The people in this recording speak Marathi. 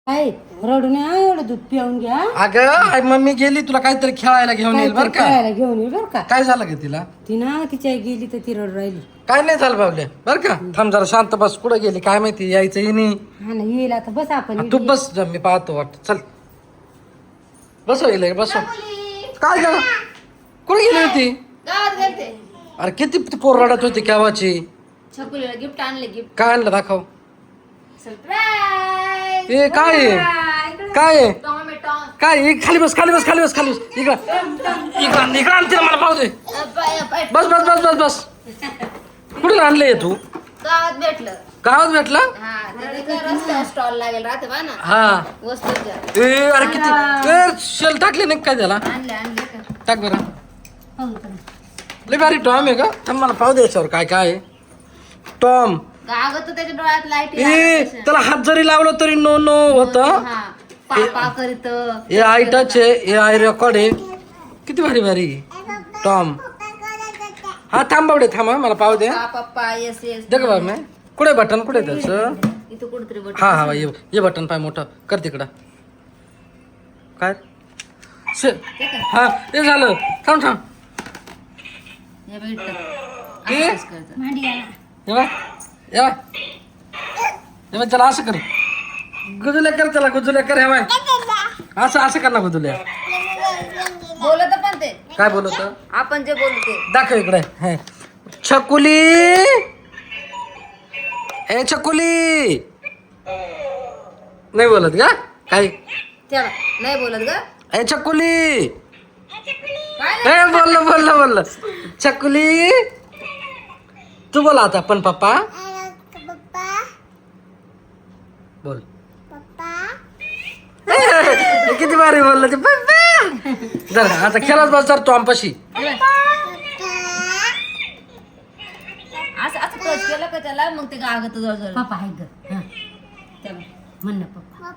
काय रडू नये एवढं दूध पिऊन घ्या. अगं आई मम्मी गेली तुला काहीतरी खेळायला घेऊन येईल बरं का. खेळायला घेऊन येईल बरं का. काय झालं का तिला? ती ना तिच्या आई गेली तर ती रडू राहिली. काय नाही झालं बाबले बरं का. थांब जरा शांत बस. कुठं गेली काय माहिती, यायचं येईन. हा ना येईल आता. बस आपण तू बस जा, मी पाहतो वाटत. चल बसव येईल बसव. काय झालं? कुठे गेली होती? गावात गेलते. अरे किती ती पोर रडत होती केव्हाची. छकुलीला गिफ्ट आणले. गिफ्ट काय आणलं दाखव. सरप्राईज. ए काय आहे? काय आहे? टोमॅटो. काय आहे? खाली बस खाली बस खाली बस खाली बस. इकडं इकडं आणते मला पाहू दे. बस बस बस बस बस. कुठे आणलंय तू? गावात भेटलं. गावात भेटला? हा तिथे रस्त्यावर स्टॉल लागेल राहते बा ना हा. वस्तूच्या. ए अरे किती शेल टाकले नाही काय त्याला. आणले का? टाक बरं. लय भारी टॉम आहे का. थांब मला पाहू दे याच्यावर काय काय आहे. टॉम. अगं तर त्याच्या डोळ्यात लाईट ए त्याला हात जरी लावला तरी नो नो होत. पापा करीत. ए आय टच आहे. ए आय रेकॉर्ड आहे. किती भारी भारी टॉम. हा थांब बाबडे थांब. मला पाहू दे. पप्पा येस येस. देख बाबा मी कुठे बटन कुठे त्याचं. इथं कुठतरी बट. हा हा ये बटन पाय मोठं कर तिकडं. काय हा ते झालं. थांब थांब. हे भेटलं. ए मांडी घाला. येवा येवा येवा. चला असं कर. गुजुल्या कर त्याला. गुजुल्या कर. हेवाय असं असं कर ना गुजुल्या. बोलत पण ते काय बोलत आपण जे बोलते. दाखव इकडे. हे छकुली. ए छकुली. नाही बोलत का काही. चला नाही बोलत ग. ए छकुली. काय ए बोललं छकुली. तू बोला आता पण पप्पा बोल. ए, किती भारी बोललं ते पप्पा. जरा आता खेळत बस जर तोंपाशी. असं असं टच केलं का त्याला मग ते गागत जवळ पप्पा आहे ग. हा. म्हण ना पप्पा.